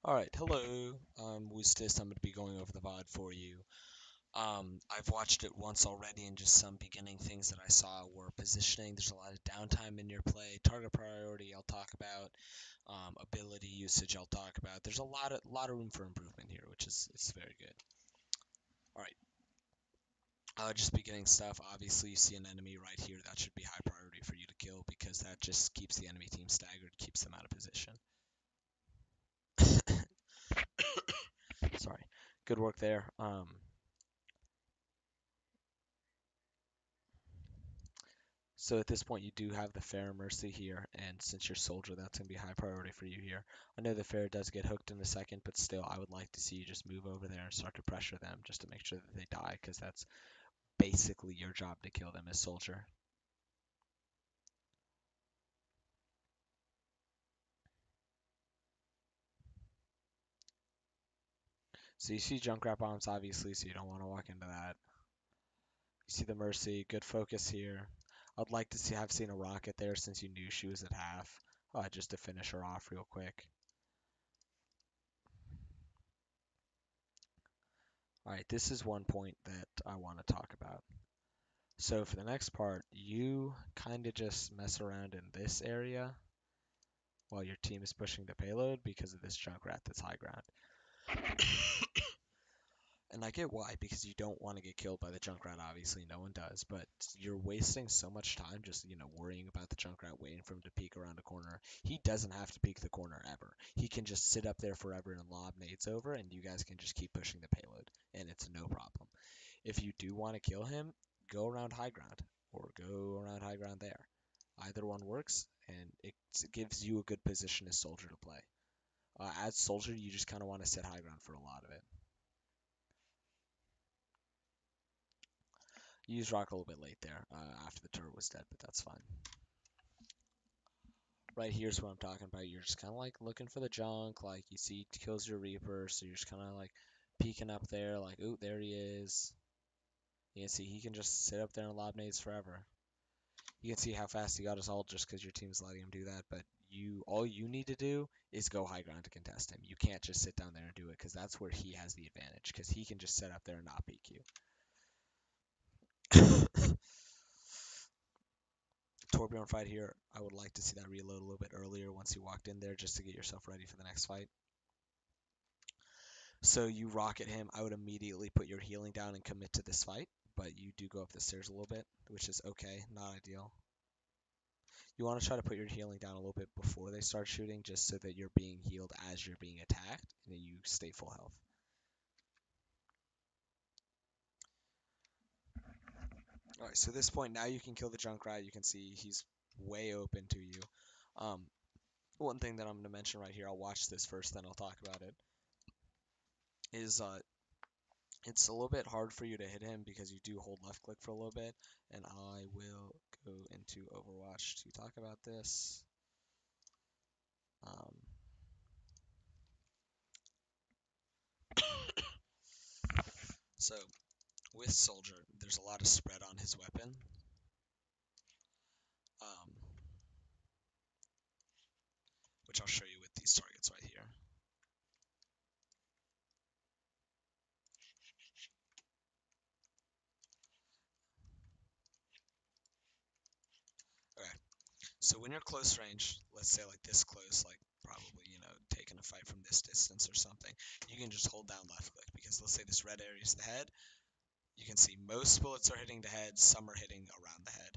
Alright, hello, I'm WeustiS. I'm going to be going over the VOD for you. I've watched it once already, and just some beginning things that I saw were positioning. There's a lot of downtime in your play. Target priority, I'll talk about. Ability usage, I'll talk about. There's a lot of room for improvement here, which is it's very good. Alright, just beginning stuff. Obviously, you see an enemy right here. That should be high priority for you to kill because that just keeps the enemy team staggered, keeps them out of position. Sorry. Good work there. So at this point, you do have the Fair Mercy here, and since you're Soldier, that's going to be high priority for you here. I know the Fair does get hooked in a second, but still, I would like to see you just move over there and start to pressure them just to make sure that they die, because that's basically your job to kill them as Soldier. So you see Junkrat bombs, obviously, so you don't want to walk into that. You see the Mercy, good focus here. I'd like to have seen a rocket there since you knew she was at half, just to finish her off real quick. Alright, this is one point that I want to talk about. So for the next part, you kind of just mess around in this area while your team is pushing the payload because of this Junkrat that's high ground. And I get why, because you don't want to get killed by the Junkrat, obviously, no one does, but you're wasting so much time just, worrying about the Junkrat, waiting for him to peek around a corner. He doesn't have to peek the corner ever. He can just sit up there forever and lob nades over, and you guys can just keep pushing the payload, and it's no problem. If you do want to kill him, go around high ground, or go around high ground there. Either one works, and it gives you a good position as Soldier to play. As Soldier, you just kind of want to sit high ground for a lot of it. You used Rock a little bit late there, after the turret was dead, but that's fine. Right here's what I'm talking about. You're just kind of like looking for the junk, like you see he kills your Reaper, so you're just kind of like peeking up there, like, ooh, there he is. You can see he can just sit up there and lob nades forever. You can see how fast he got his ult just because your team's letting him do that, but all you need to do is go high ground to contest him. You can't just sit down there and do it because that's where he has the advantage because he can just sit up there and not peek you. Torbjorn fight here, I would like to see that reload a little bit earlier once you walked in there just to get yourself ready for the next fight. So you rocket him, I would immediately put your healing down and commit to this fight, but you do go up the stairs a little bit, which is okay, not ideal. You want to try to put your healing down a little bit before they start shooting, just so that you're being healed as you're being attacked, and you stay full health. Alright, so at this point, now you can kill the Junkrat. You can see he's way open to you. One thing that I'm going to mention right here, I'll watch this first, then I'll talk about it, is it's a little bit hard for you to hit him because you do hold left click for a little bit, and I will go into Overwatch to talk about this. Um, so with Soldier, there's a lot of spread on his weapon. Um, which I'll show you with these targets right here. Okay, so when you're close range, let's say like this close, like probably, taking a fight from this distance or something, you can just hold down left click because let's say this red area is the head. You can see most bullets are hitting the head, some are hitting around the head,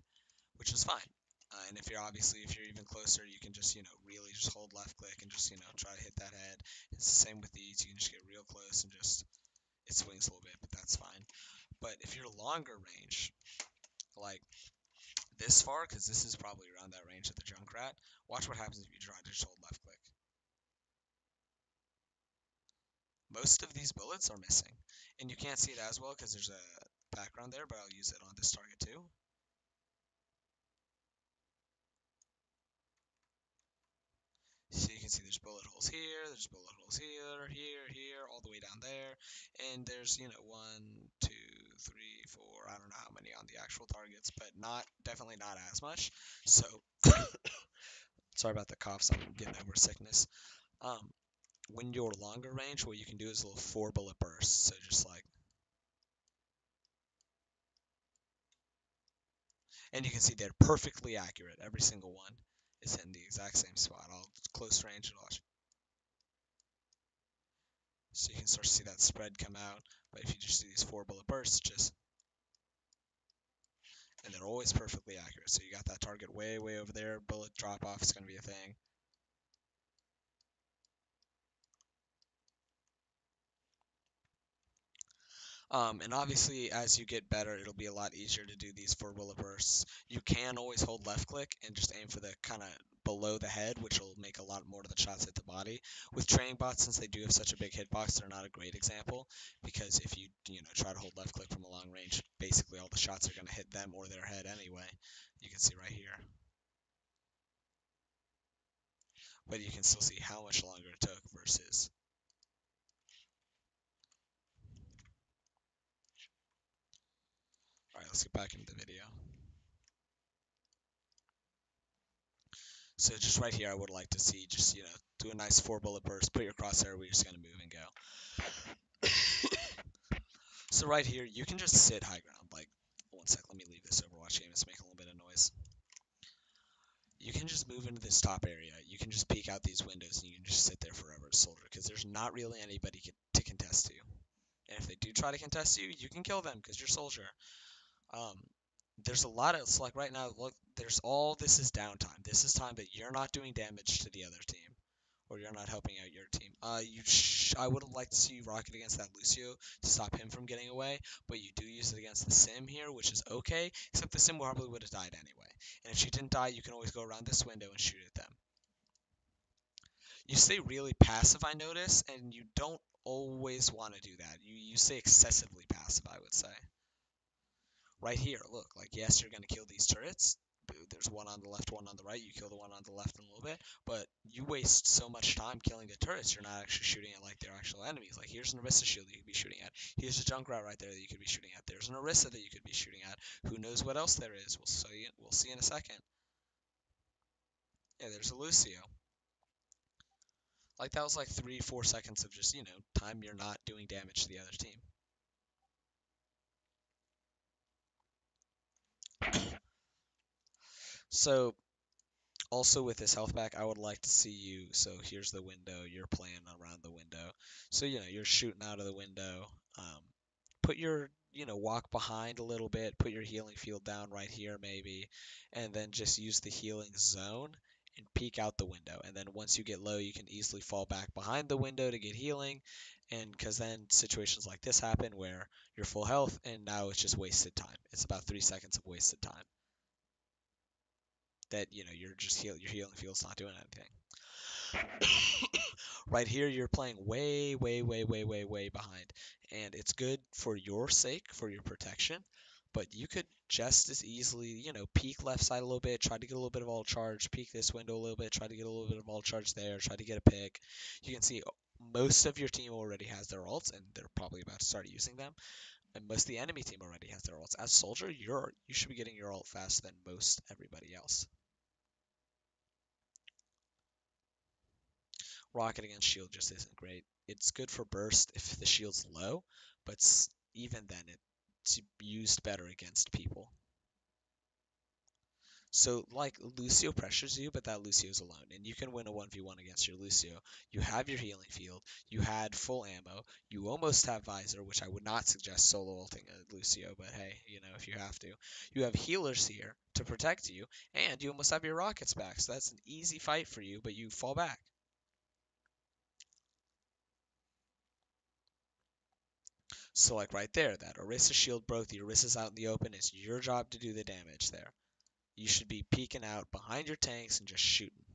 which is fine. And if you're even closer, you can just, really just hold left click and just, try to hit that head. It's the same with these. You can just get real close and just, it swings a little bit, but that's fine. But if you're longer range, like this far, because this is probably around that range of the Junkrat, watch what happens if you try to just hold left click. Most of these bullets are missing. And you can't see it as well because there's a background there, but I'll use it on this target too. So you can see there's bullet holes here, there's bullet holes here, here, all the way down there. And there's, 1, 2, 3, 4, I don't know how many on the actual targets, but definitely not as much. So, sorry about the coughs, I'm getting over sickness. Um, when you're longer range, what you can do is a little 4-bullet burst. So just like, and you can see they're perfectly accurate. Every single one is in the exact same spot, all close range and all. So you can start to see that spread come out. But if you just do these 4-bullet bursts, just and they're always perfectly accurate. So you got that target way, way over there. Bullet drop off is going to be a thing. And obviously, as you get better, it'll be a lot easier to do these 4-bullet bursts. You can always hold left click and just aim for the kind of below the head, which will make a lot more of the shots hit the body. With training bots, since they do have such a big hitbox, they're not a great example because if you try to hold left click from a long range, basically all the shots are going to hit them or their head anyway. You can see right here. But you can still see how much longer it took versus. Alright, let's get back into the video. So just right here, I would like to see just, do a nice 4-bullet burst, put your crosshair, we're just going to move and go. So right here, you can just sit high ground. Like, one sec, let me leave this Overwatch game. It's making a little bit of noise. You can just move into this top area. You can just peek out these windows and you can just sit there forever as soldier because there's not really anybody to contest you. And if they do try to contest you, you can kill them because you're soldier. Um, there's a lot of, it's like right now, look, this is downtime. This is time that you're not doing damage to the other team. Or you're not helping out your team. I would have liked to see you rock it against that Lucio to stop him from getting away, but you do use it against the Sim here, which is okay, except the Sim probably would have died anyway. And if she didn't die, you can always go around this window and shoot at them. You stay really passive, I notice, and you don't always want to do that. You stay excessively passive, I would say. Right here, look, like, yes, you're going to kill these turrets. There's one on the left, one on the right. You kill the one on the left in a little bit, but you waste so much time killing the turrets, you're not actually shooting at, like, their actual enemies. Like, here's an Orisa shield that you could be shooting at. Here's a Junkrat right there that you could be shooting at. There's an Orisa that you could be shooting at. Who knows what else there is? We'll see in a second. Yeah, there's a Lucio. Like, that was like 3-4 seconds of just, time you're not doing damage to the other team. So, also with this health pack, I would like to see you. So here's the window. You're playing around the window. So you're shooting out of the window. Put your walk behind a little bit. Put your healing field down right here maybe, and then just use the healing zone and peek out the window. And then once you get low, you can easily fall back behind the window to get healing. And because then situations like this happen where you're full health and now it's just wasted time. It's about 3 seconds of wasted time that your healing field's not doing anything. Right here, you're playing way, way, way, way, way, way behind, and it's good for your sake, for your protection. But you could just as easily, peek left side a little bit, try to get a little bit of all charge, peek this window a little bit, try to get a little bit of all charge there, try to get a pick. You can see most of your team already has their ults, and they're probably about to start using them. And most of the enemy team already has their ults. As soldier, you should be getting your ult faster than most everybody else. Rocket against shield just isn't great. It's good for burst if the shield's low, but even then it's used better against people. So, like, Lucio pressures you, but that Lucio's alone, and you can win a 1v1 against your Lucio. You have your healing field, you had full ammo, you almost have Visor, which I would not suggest solo ulting a Lucio, but hey, if you have to. You have healers here to protect you, and you almost have your rockets back, so that's an easy fight for you, but you fall back. So like right there, that Orisa shield broke, the Orisa's out in the open, it's your job to do the damage there. You should be peeking out behind your tanks and just shooting.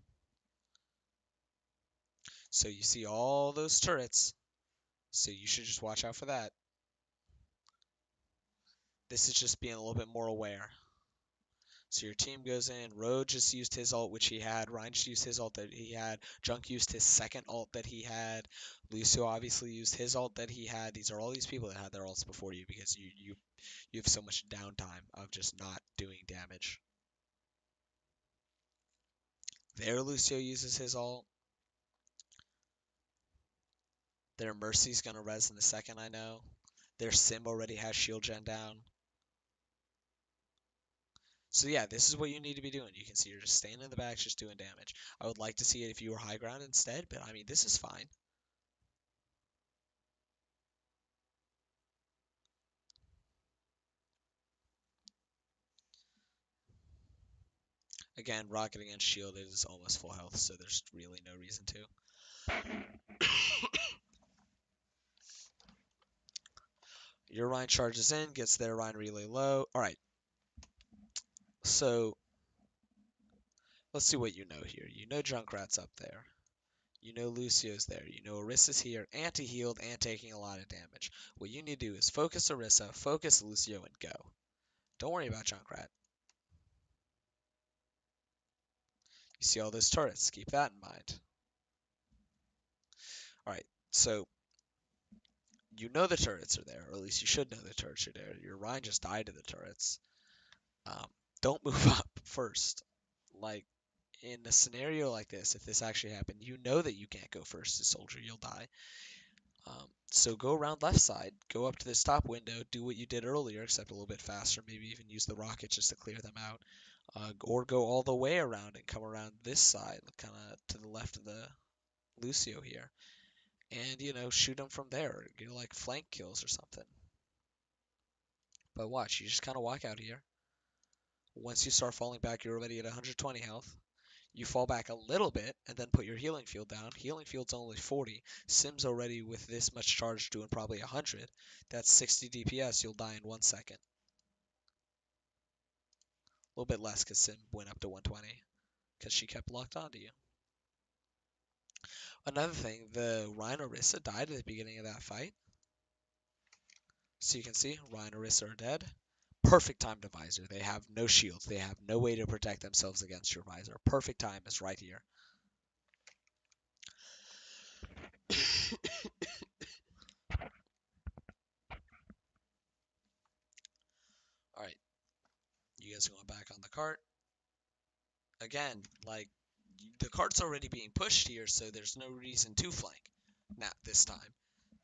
So you see all those turrets, so you should just watch out for that. This is just being a little bit more aware. So your team goes in, Road just used his ult, which he had, Ryan just used his ult that he had, Junk used his second ult that he had, Lucio obviously used his ult that he had. These are all these people that had their ults before you because you have so much downtime of just not doing damage. There Lucio uses his ult. Their Mercy's gonna res in a second, I know. Their Sim already has shield gen down. So yeah, this is what you need to be doing. You can see you're just staying in the back, just doing damage. I would like to see it if you were high ground instead, but I mean, this is fine. Again, Rocket against shield is almost full health, so there's really no reason to. Your Rhine charges in, gets their Rhine relay low. Alright, so let's see what you know here. You know Junkrat's up there. You know Lucio's there. You know Orissa's here, anti-healed and taking a lot of damage. What you need to do is focus Orissa, focus Lucio, and go. Don't worry about Junkrat. You see all those turrets. Keep that in mind. Alright, so you know the turrets are there, or at least you should know the turrets are there. Your Rhine just died to the turrets. Um, don't move up first. Like, in a scenario like this, if this actually happened, you know that you can't go first as soldier, you'll die. So go around left side, go up to this top window, do what you did earlier, except a little bit faster, maybe even use the rocket just to clear them out. Or go all the way around and come around this side, kind of to the left of the Lucio here. And, you know, shoot them from there, get like flank kills or something. But watch, you just kind of walk out here. Once you start falling back, you're already at 120 health. You fall back a little bit and then put your healing field down. Healing field's only 40. Sim's already with this much charge doing probably 100. That's 60 DPS. You'll die in 1 second. A little bit less because Sim went up to 120 because she kept locked onto you. Another thing, the Rhine Orisa died at the beginning of that fight. So you can see Rhine Orisa are dead. Perfect time to visor. They have no shields. They have no way to protect themselves against your visor. Perfect time is right here. Alright, you guys are going back on the cart. Again, like, the cart's already being pushed here, so there's no reason to flank. Not this time.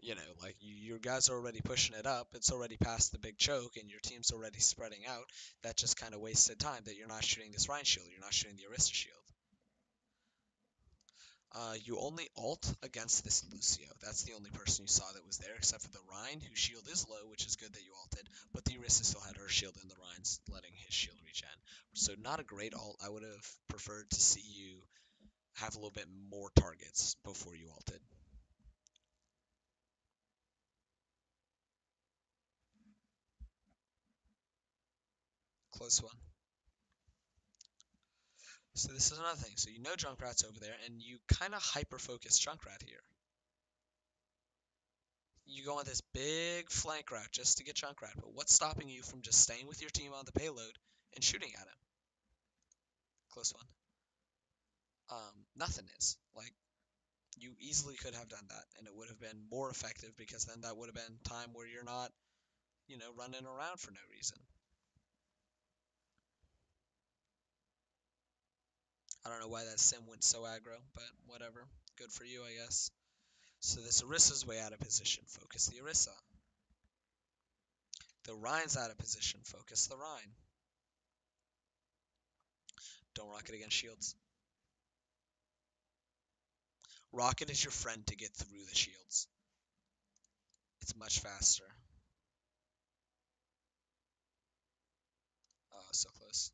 You know, like, your guys are already pushing it up. It's already past the big choke, and your team's already spreading out. That just kind of wasted time that you're not shooting this Rhine shield. You're not shooting the Arista shield. You only ult against this Lucio. That's the only person you saw that was there, except for the Rhine, whose shield is low, which is good that you ulted, but the Arista still had her shield and the Rhine's letting his shield regen. So not a great ult. I would have preferred to see you have a little bit more targets before you ulted. Close one. So this is another thing. So you know Junkrat's over there, and you kind of hyper-focus Junkrat here. You go on this big flank route just to get Junkrat, but what's stopping you from just staying with your team on the payload and shooting at him? Close one. Nothing is. Like, you easily could have done that, and it would have been more effective because then that would have been time where you're not, you know, running around for no reason. I don't know why that sim went so aggro, but whatever. Good for you, I guess. So this Orissa's way out of position. Focus the Orissa. The Rhine's out of position. Focus the Rhine. Don't rocket against shields. Rocket is your friend to get through the shields. It's much faster. Oh, so close.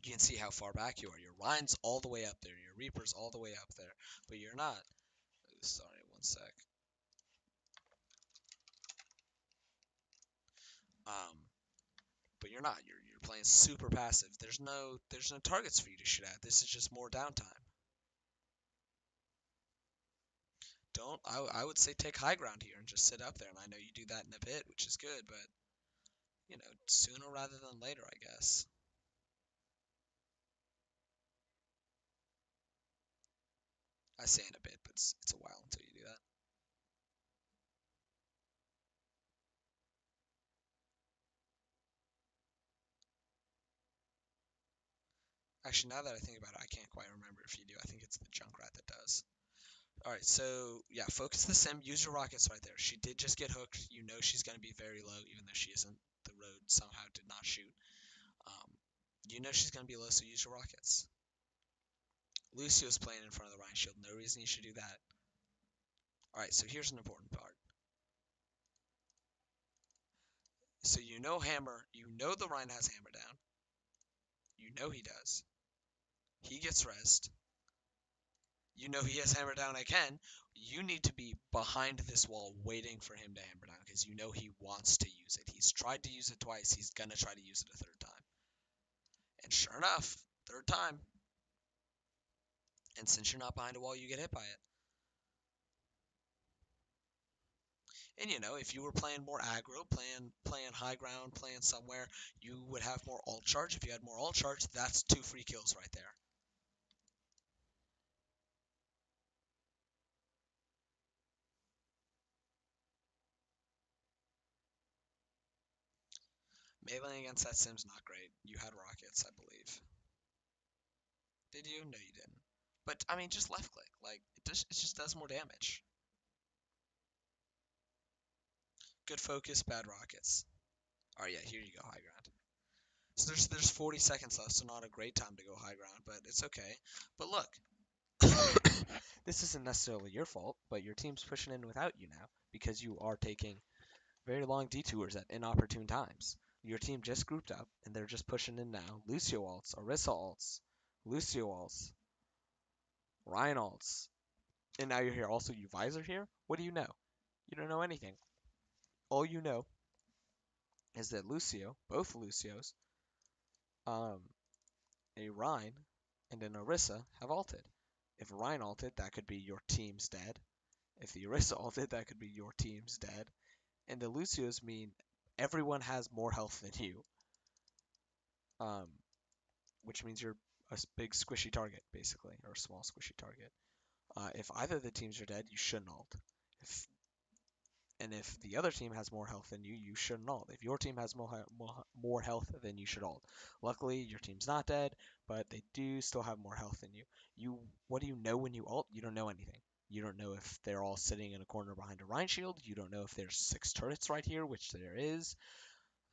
You can see how far back you are. Your Rhine's all the way up there. Your Reaper's all the way up there. But you're not. Sorry, 1 sec. But you're not. You're playing super passive. There's no targets for you to shoot at. This is just more downtime. Don't I would say take high ground here and just sit up there. And I know you do that in a bit, which is good, but you know, sooner rather than later, I guess. I say in a bit, but it's a while until you do that. Actually, now that I think about it, I can't quite remember if you do. I think it's the Junkrat that does. Alright, so yeah, focus the sim. Use your rockets right there. She did just get hooked. You know she's going to be very low, even though she isn't. The road somehow did not shoot. Um, you know she's going to be low, so use your rockets. Lucio's playing in front of the Rhine shield. No reason you should do that. Alright, so here's an important part. So you know the Rhine has hammer down. You know he does. He gets rest. You know he has hammer down again. You need to be behind this wall waiting for him to hammer down because you know he wants to use it. He's tried to use it twice. He's going to try to use it a third time. And sure enough, third time. And since you're not behind a wall, you get hit by it. And you know, if you were playing more aggro, playing high ground, playing somewhere, you would have more ult charge. If you had more ult charge, that's 2 free kills right there. Meleeing against that sim's not great. You had rockets, I believe. Did you? No, you didn't. But I mean, just left click. Like it just does more damage. Good focus, bad rockets. All right, yeah, here you go, high ground. So there's 40 seconds left, so not a great time to go high ground, but it's okay. But look, this isn't necessarily your fault, but your team's pushing in without you now because you are taking very long detours at inopportune times. Your team just grouped up and they're just pushing in now. Lucio alts, Orisa alts, Lucio alts, Ryan alts, and now you're here. Also, you Visor here. What do you know? You don't know anything. All you know is that Lucio, both Lucios, um, a Rhine and an Orisa have ulted. If Rhine ulted, that could be your team's dead. If the Orisa ulted, that could be your team's dead. And the Lucios mean everyone has more health than you. Um, which means you're a big squishy target, basically, or a small squishy target. If either of the teams are dead, you shouldn't ult. And if the other team has more health than you, you shouldn't ult. If your team has more health, then you should ult. Luckily, your team's not dead, but they do still have more health than you. What do you know when you ult? You don't know anything. You don't know if they're all sitting in a corner behind a Rhine shield. You don't know if there's 6 turrets right here, which there is.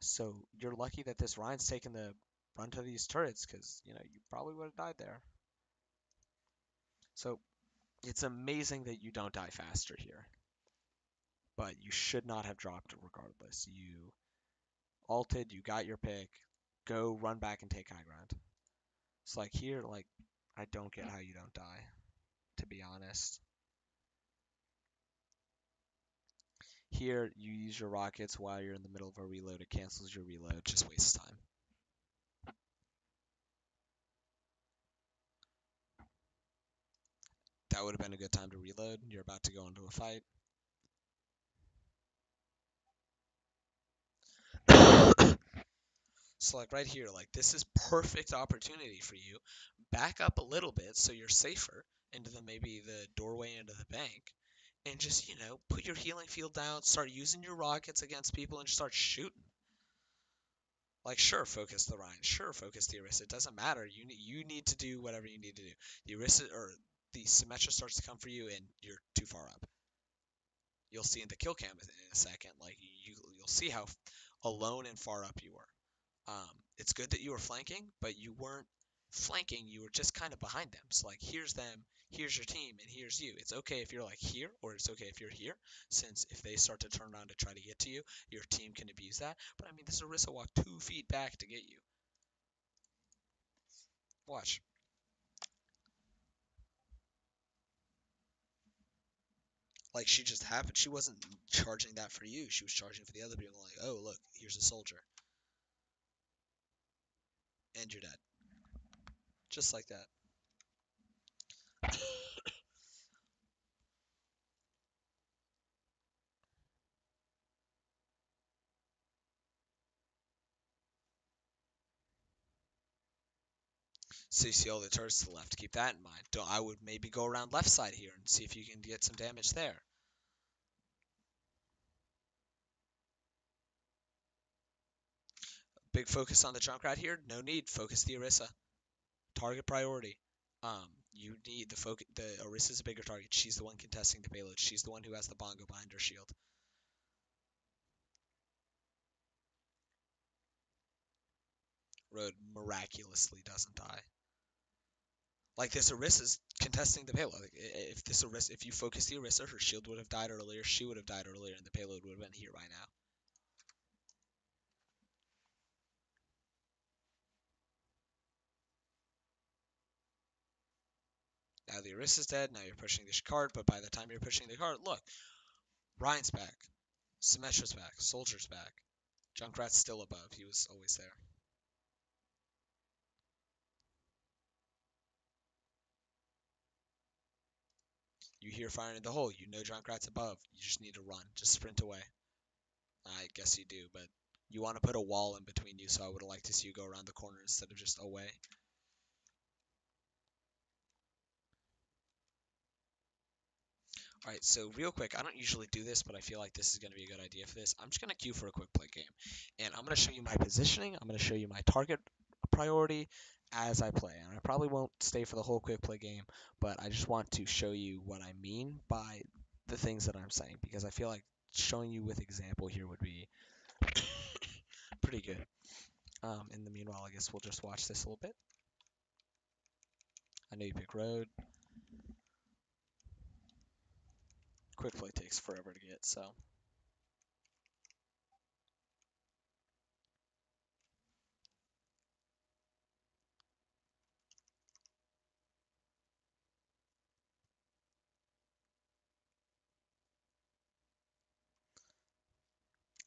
So you're lucky that this Rhine's taking the brunt of these turrets, because you probably would have died there. So it's amazing that you don't die faster here. But you should not have dropped it regardless. You ulted, you got your pick, go run back and take high ground. It's like here, like, I don't get how you don't die, to be honest. Here, you use your rockets while you're in the middle of a reload. It cancels your reload, just wastes time. That would have been a good time to reload. You're about to go into a fight. So like right here, like this is perfect opportunity for you. Back up a little bit so you're safer into maybe the doorway into the bank. And just, put your healing field down, start using your rockets against people and just start shooting. Like, sure, focus the Rhine. Sure, focus the Orisa. It doesn't matter. You need to do whatever you need to do. The Orisa, or the Symmetra starts to come for you and you're too far up. You'll see in the kill cam in a second. Like, you'll see how alone and far up you were. It's good that you were flanking, but you weren't flanking. You were just kind of behind them. So, like, here's them, here's your team, and here's you. It's okay if you're, like, here, or it's okay if you're here, since if they start to turn around to try to get to you, your team can abuse that. But, I mean, this Orisa walked 2 feet back to get you. Watch. Like, she just happened. She wasn't charging that for you. She was charging for the other people. Like, oh, look, here's a soldier. And you're dead. Just like that. So you see all the turrets to the left. Keep that in mind. I would maybe go around left side here and see if you can get some damage there. Big focus on the Junkrat here. No need. Focus the Orisa. target priority. You need the focus. The Orisa's a bigger target. She's the one contesting the payload. She's the one who has the bongo behind her shield. Road miraculously doesn't die. Like this Orisa's contesting the payload. Like, if you focus the Orisa, her shield would have died earlier. She would have died earlier, and the payload would have been here by now. Now the Orisa's dead. Now you're pushing this card, but by the time you're pushing the card, look, Ryan's back, Symmetra's back, Soldier's back, Junkrat's still above. He was always there. You hear firing in the hole. You know Junkrat's above. You just need to run. Just sprint away. I guess you do, but you want to put a wall in between you, so I would have liked to see you go around the corner instead of just away. Alright, so real quick, I don't usually do this, but I feel like this is going to be a good idea for this. I'm just going to queue for a quick play game, and I'm going to show you my positioning, I'm going to show you my target priority as I play, and I probably won't stay for the whole quick play game, but I just want to show you what I mean by the things that I'm saying, because I feel like showing you with example here would be pretty good. In the meanwhile, I guess we'll just watch this a little bit. I know you pick road. Quick play takes forever to get, so.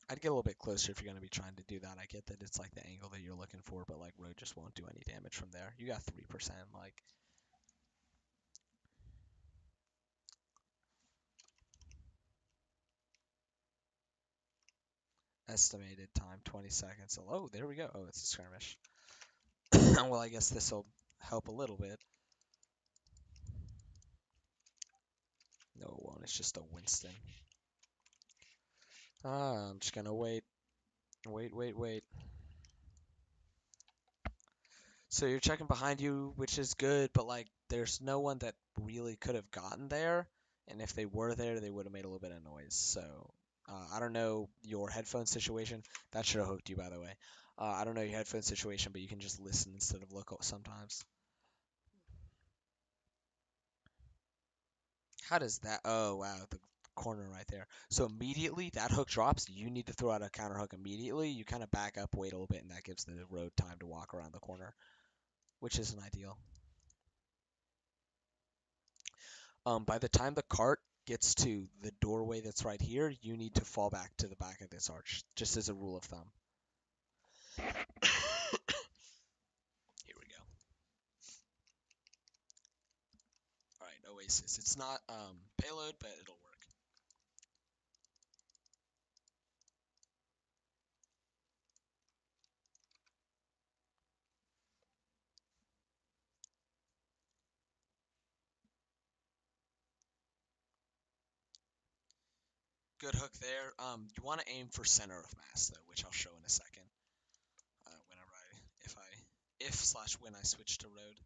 I'd get a little bit closer if you're going to be trying to do that. I get that it's like the angle that you're looking for, but like road just won't do any damage from there. You got 3%, like. Estimated time 20 seconds. Oh, there we go. Oh, it's a skirmish. Well, I guess this will help a little bit. No, it won't. It's just a Winston. I'm just going to wait. Wait. So you're checking behind you, which is good, but like there's no one that really could have gotten there. And if they were there, they would have made a little bit of noise. So I don't know your headphone situation. That should have hooked you, by the way. I don't know your headphone situation, but you can just listen instead of look sometimes. How does that? Oh, wow, the corner right there. So immediately that hook drops, you need to throw out a counter hook immediately. You kind of back up, wait a little bit, and that gives the road time to walk around the corner, which isn't ideal. By the time the cart gets to the doorway that's right here, you need to fall back to the back of this arch, just as a rule of thumb. Here we go. Alright, WeustiS. It's not payload, but it'll work. Good hook there. You want to aim for center of mass, though, which I'll show in a second. Whenever if/when I switch to road.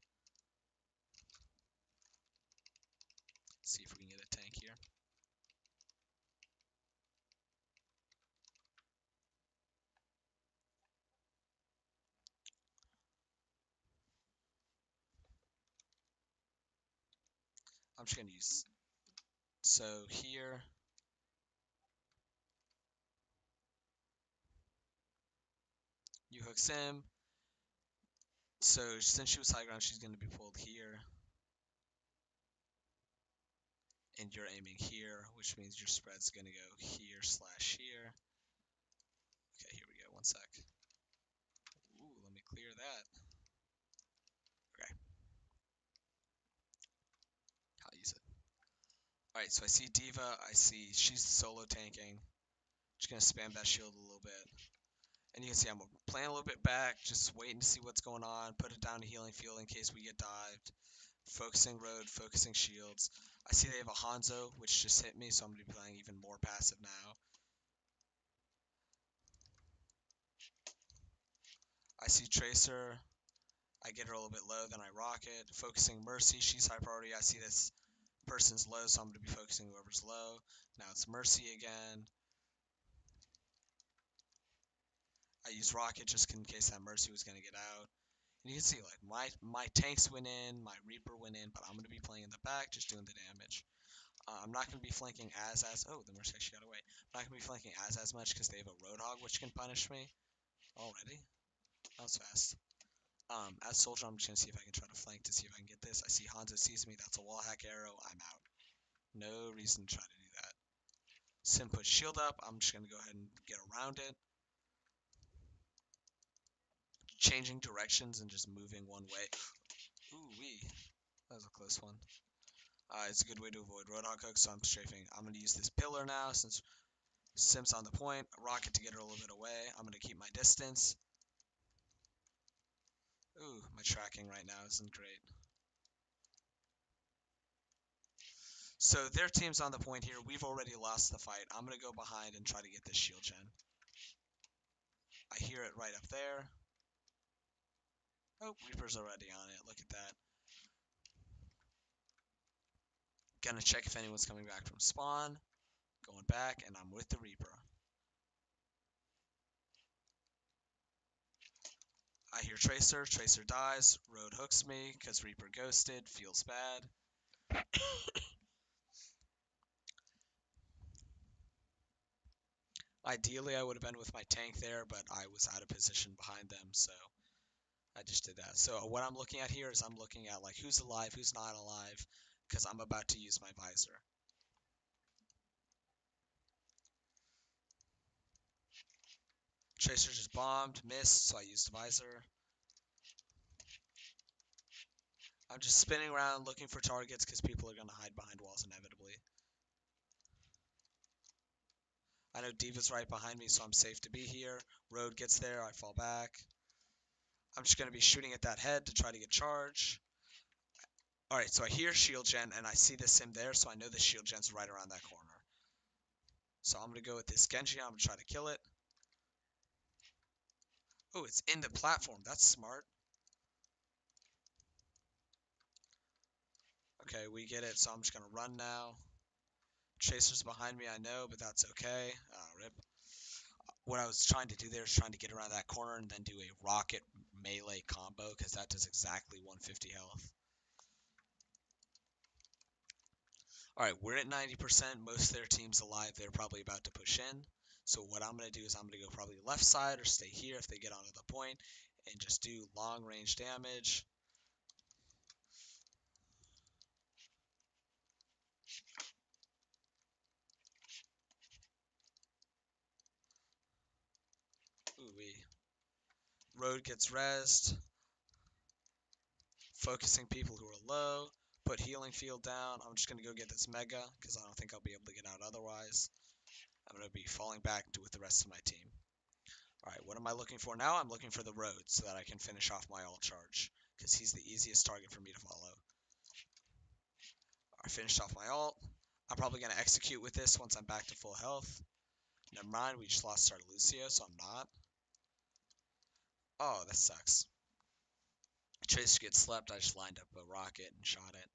See if we can get a tank here. I'm just gonna use. So here. You hook Sim. So since she was high ground, she's gonna be pulled here. And you're aiming here, which means your spread's gonna go here/here. Okay, here we go. One sec. Ooh, let me clear that. Okay. I'll use it. Alright, so I see D.Va. I see she's solo tanking. Just gonna spam that shield a little bit. And you can see I'm playing a little bit back, just waiting to see what's going on. Put it down to healing field in case we get dived. Focusing road, focusing shields. I see they have a Hanzo, which just hit me, so I'm going to be playing even more passive now. I see Tracer. I get her a little bit low, then I rocket. Focusing Mercy, she's high priority. I see this person's low, so I'm going to be focusing whoever's low. Now it's Mercy again. I use rocket just in case that Mercy was going to get out. And you can see, like, my tanks went in, my Reaper went in, but I'm going to be playing in the back, just doing the damage. I'm not going to be flanking oh, the Mercy actually got away. I'm not going to be flanking as much because they have a Roadhog, which can punish me. Already? That was fast. As Soldier, I'm just going to see if I can try to flank to see if I can get this. I see Hanzo sees me. That's a wall hack arrow. I'm out. No reason to try to do that. Sim puts shield up. I'm just going to go ahead and get around it. Changing directions and just moving one way. Ooh-wee. That was a close one. It's a good way to avoid Roadhog hooks, so I'm strafing. I'm going to use this pillar now since Sim's on the point. Rocket to get her a little bit away. I'm going to keep my distance. Ooh, my tracking right now isn't great. So their team's on the point here. We've already lost the fight. I'm going to go behind and try to get this shield gen. I hear it right up there. Oh, Reaper's already on it. Look at that. Gonna check if anyone's coming back from spawn. Going back, and I'm with the Reaper. I hear Tracer. Tracer dies. Road hooks me because Reaper ghosted. Feels bad. Ideally, I would have been with my tank there, but I was out of position behind them, so I just did that. So what I'm looking at here is I'm looking at like who's alive, who's not alive, because I'm about to use my visor. Tracer just bombed, missed, so I used the visor. I'm just spinning around looking for targets because people are going to hide behind walls inevitably. I know D.Va's right behind me, so I'm safe to be here. Road gets there, I fall back. I'm just going to be shooting at that head to try to get charge. Alright, so I hear shield gen, and I see the sim there, so I know the shield gen's right around that corner. So I'm going to go with this Genji, I'm going to try to kill it. Oh, it's in the platform, that's smart. Okay, we get it, so I'm just going to run now. Chaser's behind me, I know, but that's okay. Rip. What I was trying to do there is trying to get around that corner and then do a rocket melee combo, because that does exactly 150 health. Alright, we're at 90%. Most of their team's alive. They're probably about to push in. So what I'm going to do is I'm going to go probably left side or stay here if they get onto the point and just do long range damage. Ooh-wee. Road gets rezzed. Focusing people who are low. Put healing field down. I'm just going to go get this mega because I don't think I'll be able to get out otherwise. I'm going to be falling back with the rest of my team. Alright, what am I looking for now? I'm looking for the road so that I can finish off my ult charge because he's the easiest target for me to follow. I finished off my ult. I'm probably going to execute with this once I'm back to full health. Never mind, we just lost our Lucio, so I'm not. Oh, that sucks. Tracer gets slept, I just lined up a rocket and shot it.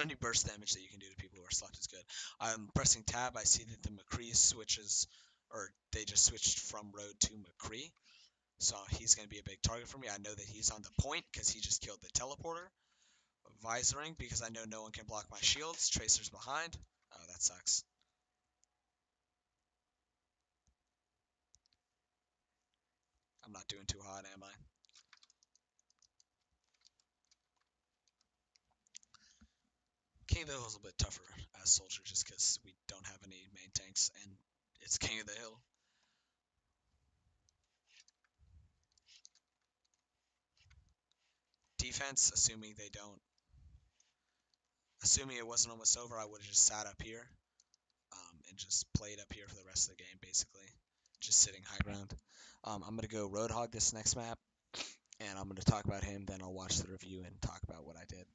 Any burst damage that you can do to people who are slept is good. I'm pressing tab, I see that the McCree switches, or they just switched from road to McCree. So he's going to be a big target for me. I know that he's on the point because he just killed the teleporter. Visoring because I know no one can block my shields. Tracer's behind. Oh, that sucks. I'm not doing too hot, am I? King of the Hill is a bit tougher as Soldier just because we don't have any main tanks and it's King of the Hill. Defense, assuming they don't. Assuming it wasn't almost over, I would have just sat up here and just played up here for the rest of the game, basically. Just sitting high ground. I'm going to go Roadhog this next map, and I'm going to talk about him, then I'll watch the review and talk about what I did.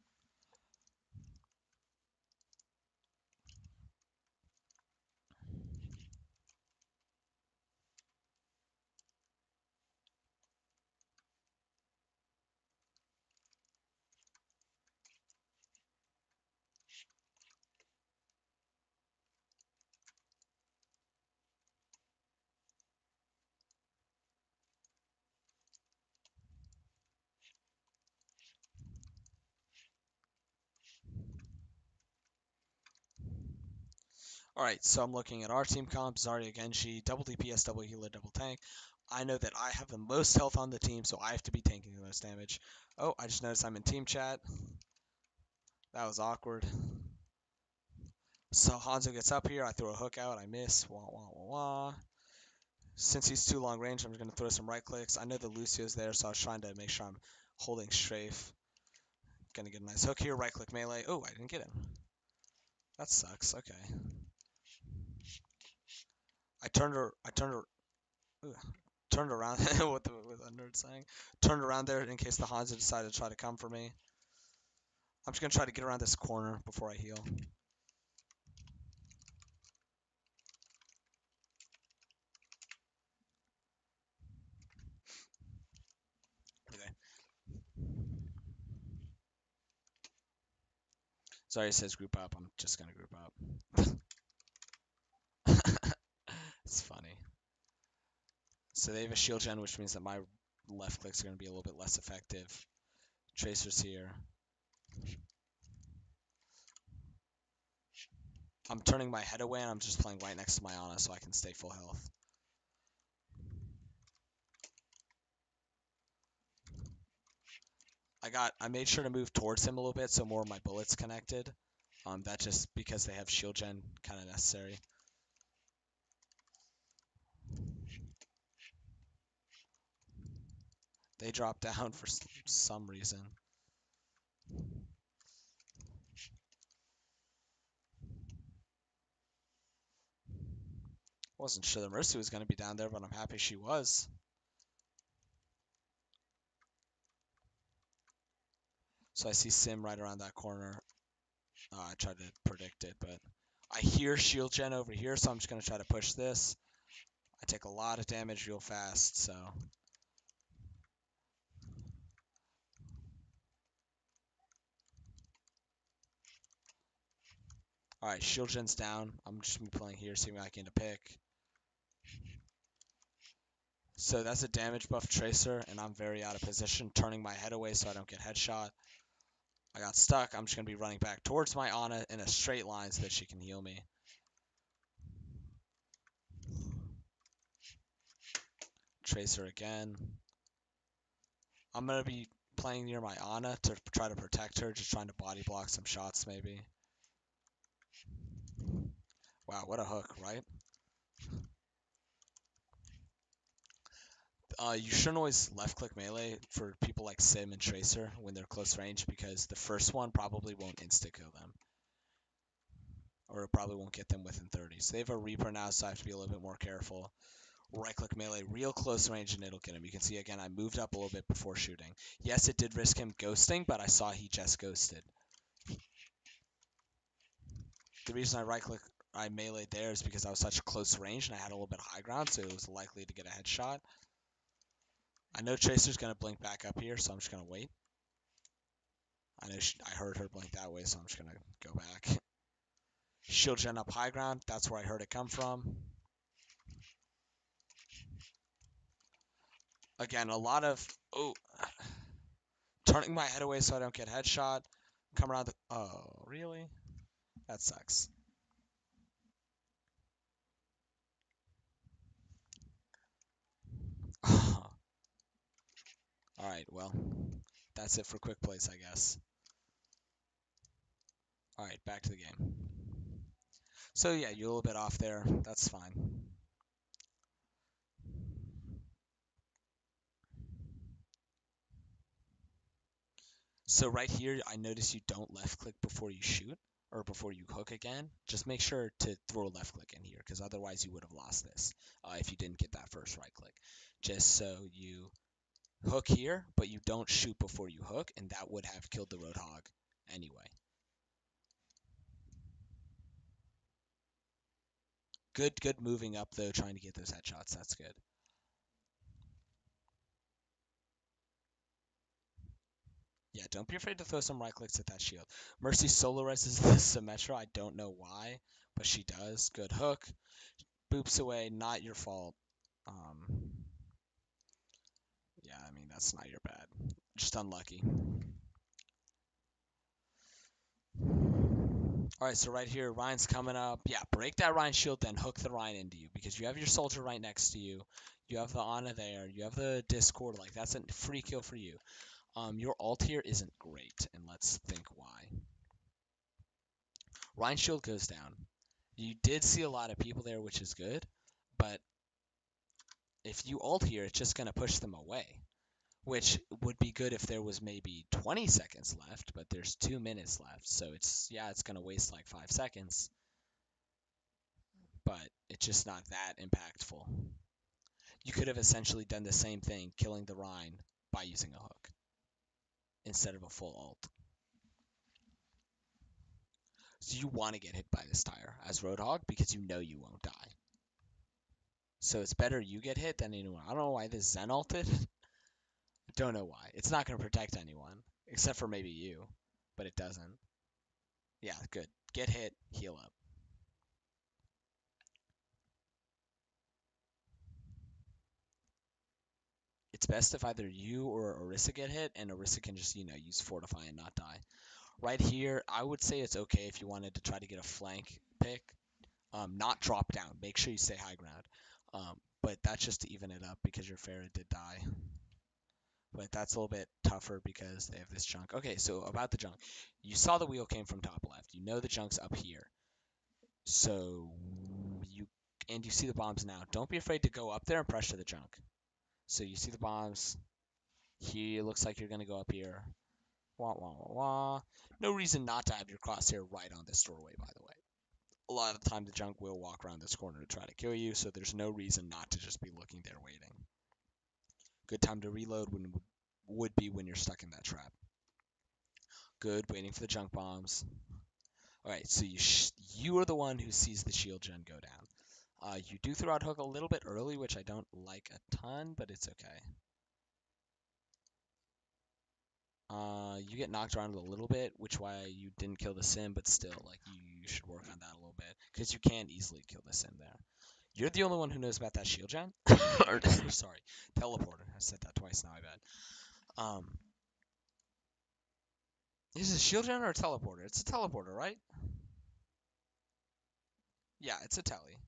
Alright, so I'm looking at our team comp, Zarya, Genji, double DPS, double healer, double tank. I know that I have the most health on the team, so I have to be tanking the most damage. Oh, I just noticed I'm in team chat. That was awkward. So Hanzo gets up here, I throw a hook out, I miss. Wah, wah, wah, wah. Since he's too long range, I'm just going to throw some right clicks. I know the Lucio's there, so I was trying to make sure I'm holding strafe. Gonna get a nice hook here, right click melee. Oh, I didn't get him. That sucks, okay. Ugh, turned around, what the nerd saying? Turned around there in case the Hanzo decided to try to come for me. I'm just gonna try to get around this corner before I heal. Okay. Sorry, it says group up. I'm just gonna group up. It's funny. So they have a shield gen, which means that my left clicks are gonna be a little bit less effective. Tracer's here. I'm turning my head away and I'm just playing right next to my Ana so I can stay full health. I made sure to move towards him a little bit so more of my bullets connected. That just because they have shield gen kind of necessary. They drop down for some reason. Wasn't sure the Mercy was going to be down there, but I'm happy she was. So I see Sim right around that corner. I tried to predict it, but I hear shield gen over here, so I'm just going to try to push this. I take a lot of damage real fast, so... Alright, shield gen's down. I'm just going to be playing here, seeing what I can to pick. So that's a damage buff Tracer, and I'm very out of position, turning my head away so I don't get headshot. I got stuck. I'm just going to be running back towards my Ana in a straight line so that she can heal me. Tracer again. I'm going to be playing near my Ana to try to protect her, just trying to body block some shots maybe. Wow, what a hook, right? You shouldn't always left-click melee for people like Sim and Tracer when they're close range because the first one probably won't insta-kill them. Or it probably won't get them within 30. So they have a Reaper now, so I have to be a little bit more careful. Right-click melee, real close range, and it'll get him. You can see, again, I moved up a little bit before shooting. Yes, it did risk him ghosting, but I saw he just ghosted. The reason I meleeed there is because I was such close range and I had a little bit of high ground, so it was likely to get a headshot. I know Tracer's going to blink back up here, so I'm just going to wait. I know I heard her blink that way, so I'm just going to go back. Shield gen up high ground. That's where I heard it come from. Again, a lot of... Oh. Turning my head away so I don't get headshot. Come around the... Oh, really? That sucks. Alright, well. That's it for quick plays, I guess. Alright, back to the game. So yeah, you're a little bit off there. That's fine. So right here, I notice you don't left click before you shoot or before you hook again. Just make sure to throw a left click in here because otherwise you would have lost this if you didn't get that first right click. Just so you hook here, but you don't shoot before you hook, and that would have killed the Roadhog anyway. Good moving up though, trying to get those headshots. That's good. Yeah, don't be afraid to throw some right clicks at that shield. Mercy solo reses the Symmetra. I don't know why, but she does. Good hook. Boops away. Not your fault. Yeah, I mean, that's not your bad. Just unlucky. Alright, so right here, Ryan's coming up. Yeah, break that Ryan shield, then hook the Ryan into you. Because you have your soldier right next to you. You have the Ana there. You have the Discord. Like, that's a free kill for you. Your ult here isn't great, and let's think why. Ryan shield goes down. You did see a lot of people there, which is good. But if you ult here, it's just going to push them away. Which would be good if there was maybe 20 seconds left, but there's 2 minutes left. So it's going to waste like 5 seconds. But it's just not that impactful. You could have essentially done the same thing, killing the Rhine by using a hook instead of a full ult. So you want to get hit by this tire as Roadhog because you know you won't die. So it's better you get hit than anyone. I don't know why this Zen ulted. Don't know why. It's not going to protect anyone except for maybe you, but it doesn't. Yeah, good. Get hit, heal up. It's best if either you or Orisa get hit, and Orisa can just, use Fortify and not die. Right here, I would say it's okay if you wanted to try to get a flank pick. Not drop down. Make sure you stay high ground. But that's just to even it up because your Pharah did die. But that's a little bit tougher because they have this junk. Okay, so about the junk. You saw the wheel came from top left. You know the junk's up here. So you see the bombs now. Don't be afraid to go up there and pressure the junk. So you see the bombs. Here, looks like you're going to go up here. Wah, wah, wah, wah. No reason not to have your crosshair right on this doorway, by the way. A lot of the time, the junk will walk around this corner to try to kill you, so there's no reason not to just be looking there waiting. Good time to reload would be when you're stuck in that trap. Good, waiting for the junk bombs. Alright, so you are the one who sees the shield gen go down. You do throw out hook a little bit early, which I don't like a ton, but it's okay. You get knocked around a little bit, which why you didn't kill the sim, but still, like, you should work on that a little bit, because you can easily kill the sim there. You're the only one who knows about that shield gen. Sorry, teleporter. I said that twice now, I bet. Is it a shield gen or a teleporter? It's a teleporter, right? Yeah, it's a telly.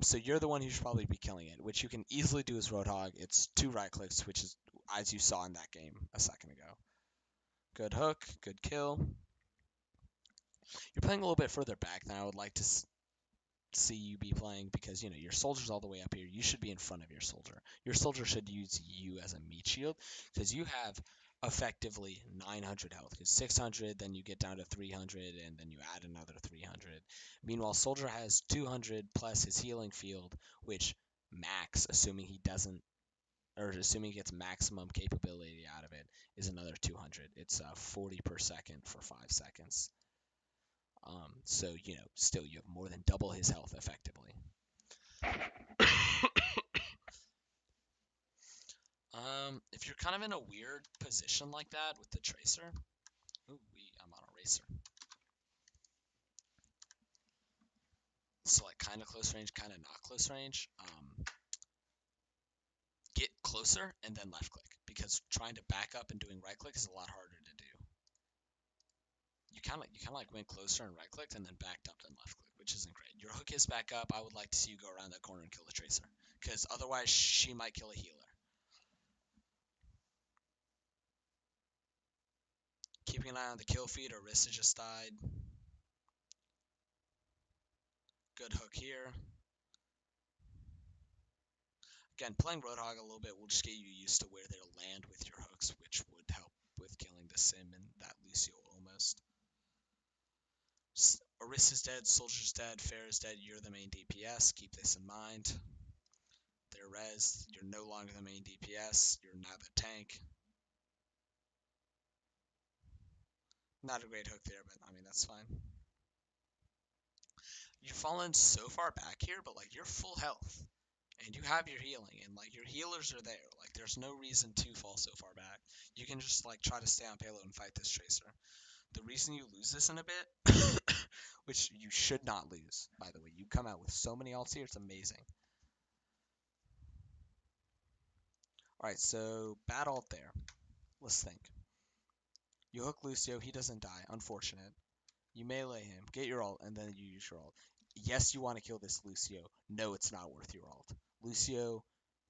So you're the one who should probably be killing it, which you can easily do as Roadhog. It's 2 right clicks, which is as you saw in that game a second ago. Good hook, good kill. You're playing a little bit further back than I would like to see you be playing because, your soldier's all the way up here. You should be in front of your soldier. Your soldier should use you as a meat shield because you have effectively 900 health. Because 600, then you get down to 300, and then you add another 300. Meanwhile, soldier has 200 plus his healing field, which max, assuming he doesn't, or assuming he gets maximum capability out of it, is another 200. It's 40 per second for 5 seconds. So, still you have more than double his health effectively. If you're kind of in a weird position like that with the tracer, I'm on a racer. So like kind of close range, kind of not close range. Get closer and then left click because trying to back up and doing right click is a lot harder to do. You kind of like went closer and right clicked and then backed up and left click, which isn't great. Your hook is back up. I would like to see you go around that corner and kill the tracer because otherwise she might kill a healer. Keeping an eye on the kill feed. Orisa just died. Good hook here. Again, playing Roadhog a little bit will just get you used to where they'll land with your hooks, which would help with killing the sim and that Lucio almost. Orisa's dead, Soldier's dead, Pharah's dead, you're the main DPS. Keep this in mind. They're res, you're no longer the main DPS, you're now the tank. Not a great hook there, but I mean, that's fine. You've fallen so far back here, but like you're full health. And you have your healing, and like your healers are there. Like there's no reason to fall so far back. You can just like try to stay on payload and fight this tracer. The reason you lose this in a bit, which you should not lose, by the way, you come out with so many ults here, it's amazing. Alright, so bad ult there. Let's think. You hook Lucio, he doesn't die, unfortunate. You melee him, get your ult, and then you use your ult. Yes, you want to kill this Lucio. No, it's not worth your ult. Lucio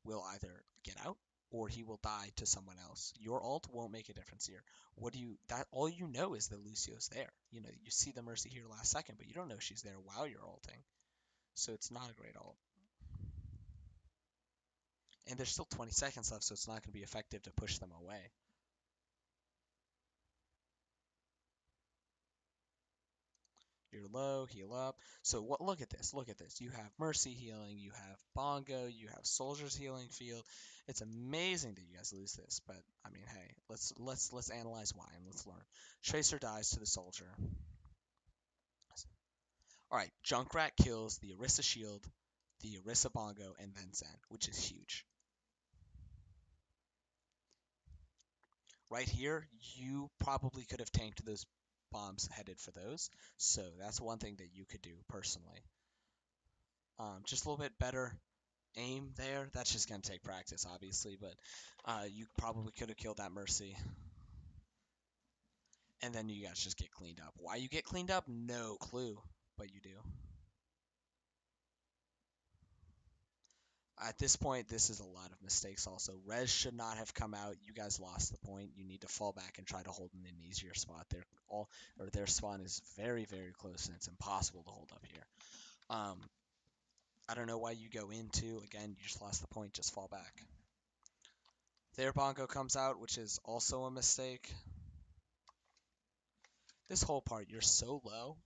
will either get out or he will die to someone else. Your ult won't make a difference here. What do you that all you know is that Lucio's there. You know, you see the Mercy here last second, but you don't know she's there while you're ulting. So it's not a great ult. And there's still 20 seconds left, so it's not going to be effective to push them away. You're low, heal up. So what? Look at this. Look at this. You have Mercy healing. You have Bongo. You have Soldiers healing field. It's amazing that you guys lose this, but I mean, hey, let's analyze why and let's learn. Tracer dies to the Soldier. All right, Junkrat kills the Orisa shield, the Orisa Bongo, and then Zen, which is huge. Right here, you probably could have tanked those bombs headed for those. So that's one thing that you could do personally. Just a little bit better aim there. That's just going to take practice, obviously, but you probably could have killed that Mercy. And then you guys just get cleaned up. Why you get cleaned up? No clue, but you do. At this point, this is a lot of mistakes also. Rez should not have come out. You guys lost the point. You need to fall back and try to hold in an easier spot. Their spawn is very, very close, and it's impossible to hold up here. I don't know why you go into. Again, you just lost the point. Just fall back. Their Bongo comes out, which is also a mistake. This whole part, you're so low,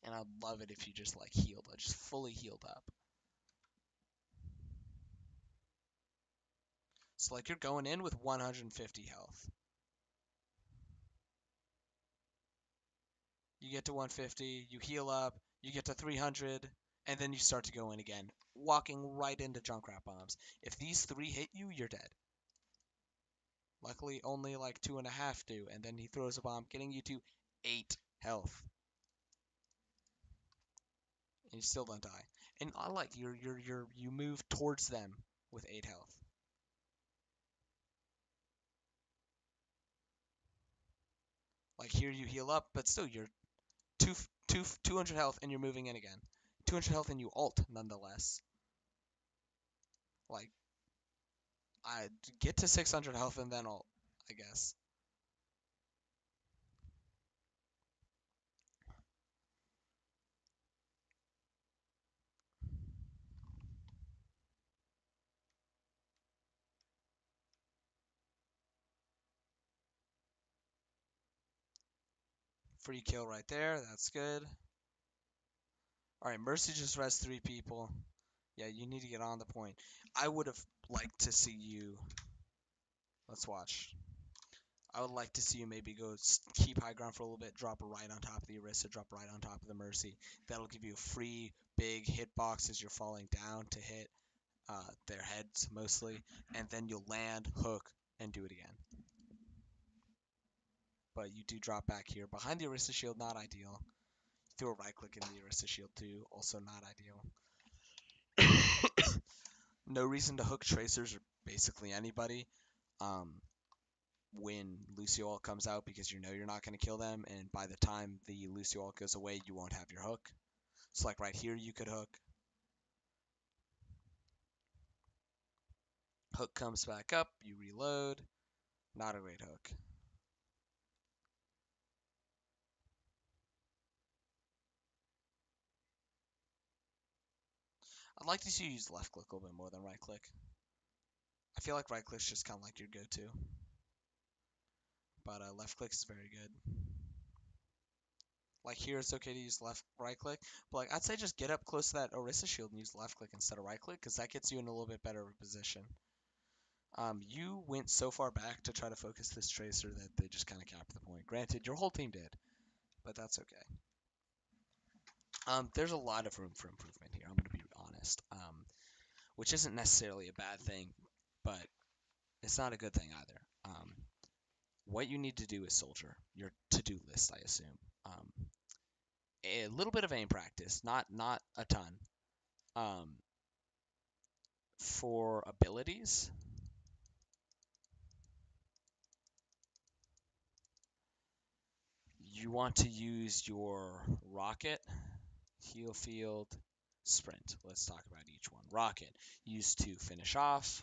and I'd love it if you just like healed, just fully healed up. So like you're going in with 150 health. You get to 150, you heal up, you get to 300, and then you start to go in again, walking right into Junkrat bombs. If these 3 hit you, you're dead. Luckily, only like 2.5 do, and then he throws a bomb, getting you to 8 health. And you still don't die. And I like you move towards them with 8 health. Like here you heal up, but still you're 200 health and you're moving in again. 200 health and you ult nonetheless. Like, I get to 600 health and then ult, I guess. Free kill right there. That's good. Alright, Mercy just res 3 people. Yeah, you need to get on the point. I would have liked to see you... Let's watch. I would like to see you maybe go keep high ground for a little bit, drop right on top of the Orisa, drop right on top of the Mercy. That'll give you a free big hitbox as you're falling down to hit their heads mostly, and then you'll land, hook, and do it again. But you do drop back here. Behind the Orisa shield, not ideal. Throw a right click in the Orisa shield too, also not ideal. No reason to hook tracers or basically anybody when Lucio ult comes out because you know you're not going to kill them, and by the time the Lucio ult goes away, you won't have your hook. So like right here, you could hook. Hook comes back up, you reload. Not a great hook. I'd like to see you use left click a little bit more than right click. I feel like right click's just kind of like your go-to. But left click is very good. Like here, it's okay to use right click, but like I'd say just get up close to that Orisa shield and use left click instead of right click, because that gets you in a little bit better of a position. You went so far back to try to focus this tracer that they just kind of capped the point. Granted, your whole team did, but that's okay. There's a lot of room for improvement here. I'm going to be honest, which isn't necessarily a bad thing, but it's not a good thing either. What you need to do is soldier your to-do list, I assume. A little bit of aim practice, not a ton. For abilities, you want to use your rocket, heal field, sprint. Let's talk about each one. Rocket, used to finish off.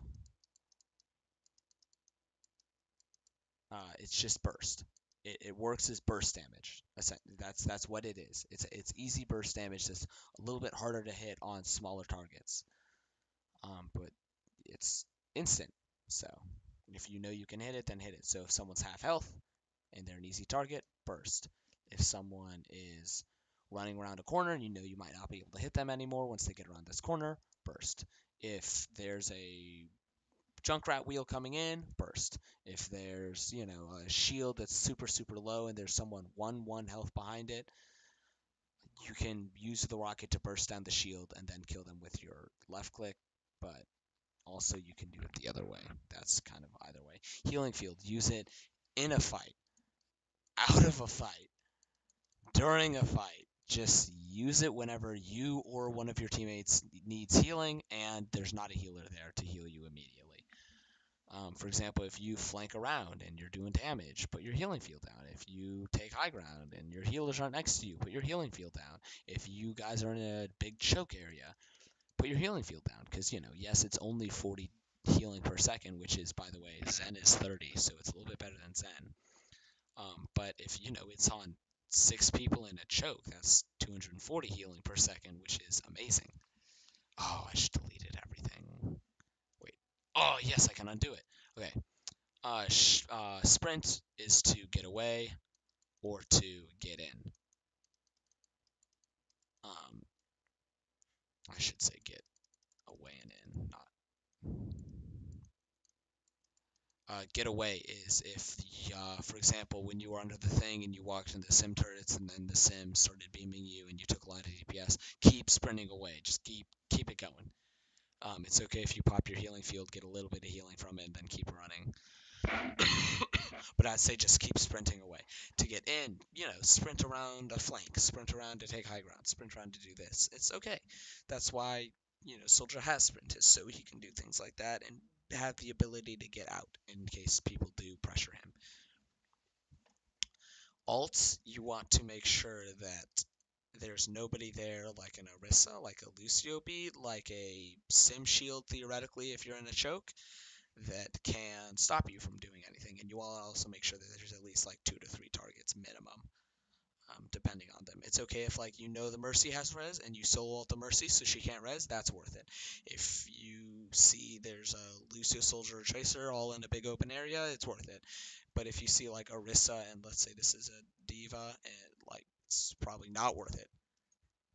It's just burst. It works as burst damage. That's what it is. It's easy burst damage that's a little bit harder to hit on smaller targets. But it's instant. So if you know you can hit it, then hit it. So if someone's half health and they're an easy target, burst. If someone is running around a corner and you know you might not be able to hit them anymore once they get around this corner, burst. If there's a Junkrat wheel coming in, burst. If there's, a shield that's super, super low and there's someone 1 health behind it, you can use the rocket to burst down the shield and then kill them with your left click, but also you can do it the other way. That's kind of either way. Healing field, use it in a fight, out of a fight, during a fight. Just use it whenever you or one of your teammates needs healing and there's not a healer there to heal you immediately. For example, if you flank around and you're doing damage, put your healing field down. If you take high ground and your healers aren't next to you, put your healing field down. If you guys are in a big choke area, put your healing field down. Because, yes, it's only 40 healing per second, which is, by the way, Zen is 30, so it's a little bit better than Zen. But if, it's on 6 people in a choke, that's 240 healing per second, which is amazing. Oh, I just deleted everything. Wait. Oh, yes, I can undo it. Okay. Sprint is to get away or to get in. I should say get away and in, not. Get away is if, for example, when you were under the thing and you walked into the sim turrets and then the sim started beaming you and you took a lot of DPS, keep sprinting away. Just keep it going. It's okay if you pop your healing field, get a little bit of healing from it, and then keep running. But I'd say just keep sprinting away. To get in, sprint around a flank, sprint around to take high ground, sprint around to do this. It's okay. That's why, Soldier has sprint, so he can do things like that and have the ability to get out in case people do pressure him. Alts, you want to make sure that there's nobody there like an Orisa, like a Lucio beat, like a Sim Shield theoretically if you're in a choke, that can stop you from doing anything. And you want to also make sure that there's at least like 2 to 3 targets minimum, depending on them. It's okay if the Mercy has res and you solo ult the Mercy so she can't res, that's worth it. If you see there's a Lucio Soldier or Tracer all in a big open area, it's worth it. But if you see like Orisa and let's say this is a D.Va, and it's probably not worth it.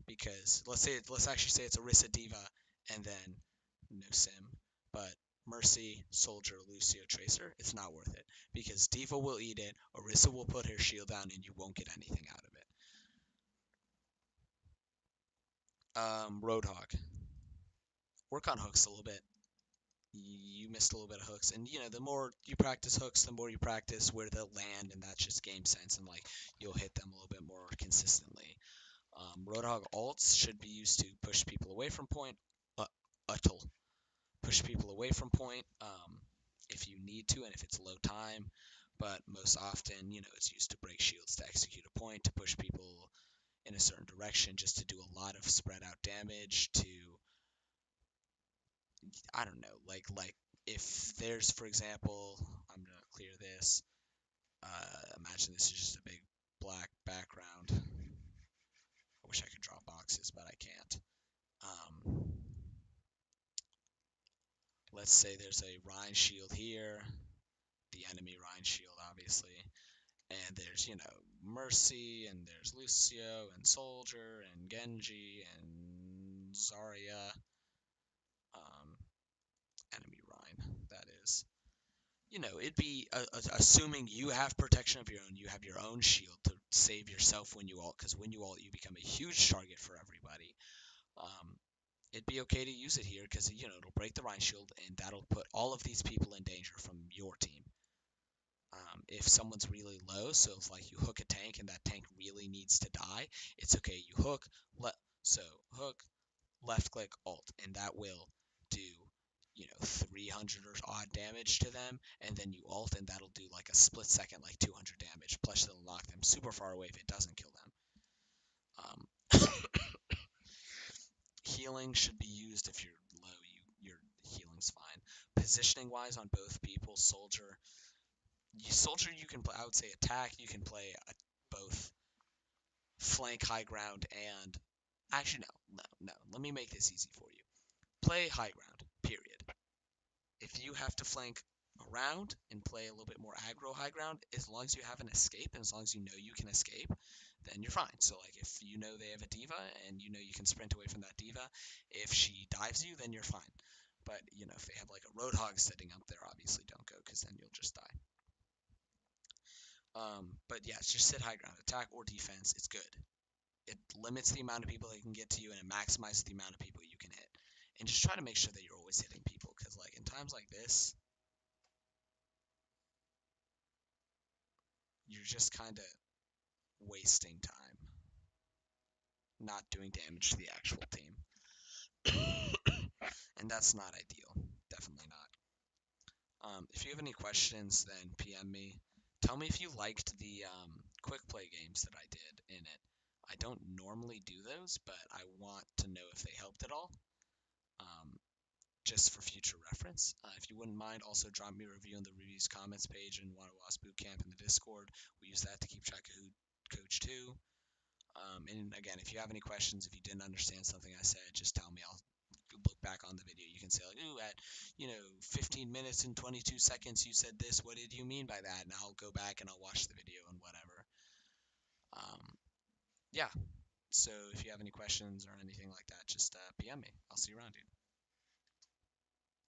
Because let's actually say it's Orisa D.Va and then no sim, but Mercy, Soldier, Lucio, Tracer, it's not worth it. Because D.Va will eat it, Orisa will put her shield down, and you won't get anything out of it. Roadhog. Work on hooks a little bit. You missed a little bit of hooks, and the more you practice hooks, the more you practice where they'll land, and that's just game sense, and you'll hit them a little bit more consistently. Roadhog ults should be used to push people away from point. Push people away from point if you need to and if it's low time, but most often, it's used to break shields to execute a point, to push people in a certain direction, just to do a lot of spread out damage to, I don't know, like if there's, for example, I'm going to clear this, imagine this is just a big black background. I wish I could draw boxes, but I can't. Let's say there's a Rhine shield here, the enemy Rhine shield, obviously, and there's, Mercy, and there's Lucio, and Soldier, and Genji, and Zarya, enemy Rhine, that is. It'd be, assuming you have protection of your own, you have your own shield to save yourself when you ult, because when you ult, you become a huge target for everybody. It'd be okay to use it here, because, it'll break the Rhine shield, and that'll put all of these people in danger from your team. If someone's really low, so if you hook a tank and that tank really needs to die, it's okay. You hook, hook, left click, ult, and that will do 300 or odd damage to them, and then you ult, and that'll do a split second 200 damage. Plus, it'll knock them super far away if it doesn't kill them. Healing should be used if you're low. Your healing's fine. Positioning wise on both people, soldier you can play. I would say attack. You can play both flank, high ground, and actually no. Let me make this easy for you. Play high ground. Period. If you have to flank around and play a little bit more aggro high ground, as long as you have an escape and as long as you know you can escape, then you're fine. So like if you know they have a diva and you know you can sprint away from that diva, if she dives you, then you're fine. But if they have like a roadhog sitting up there, obviously don't go because then you'll just die. But yeah, just sit high ground, attack or defense. It's good. It limits the amount of people that can get to you and it maximizes the amount of people you can hit. And just try to make sure that you're always hitting people because like in times like this, you're just kind of wasting time, not doing damage to the actual team. And that's not ideal. Definitely not. If you have any questions, then PM me. Tell me if you liked the quick play games that I did in it. I don't normally do those, but I want to know if they helped at all, just for future reference. If you wouldn't mind, also drop me a review on the reviews comments page in WaWa's Bootcamp in the Discord. We use that to keep track of who Coach 2. And again, if you have any questions, if you didn't understand something I said, just tell me. I'll look back on the video. You can say like, ooh, at 15 minutes and 22 seconds, you said this. What did you mean by that? And I'll go back and I'll watch the video and whatever. Yeah. So if you have any questions or anything like that, just PM me. I'll see you around, dude.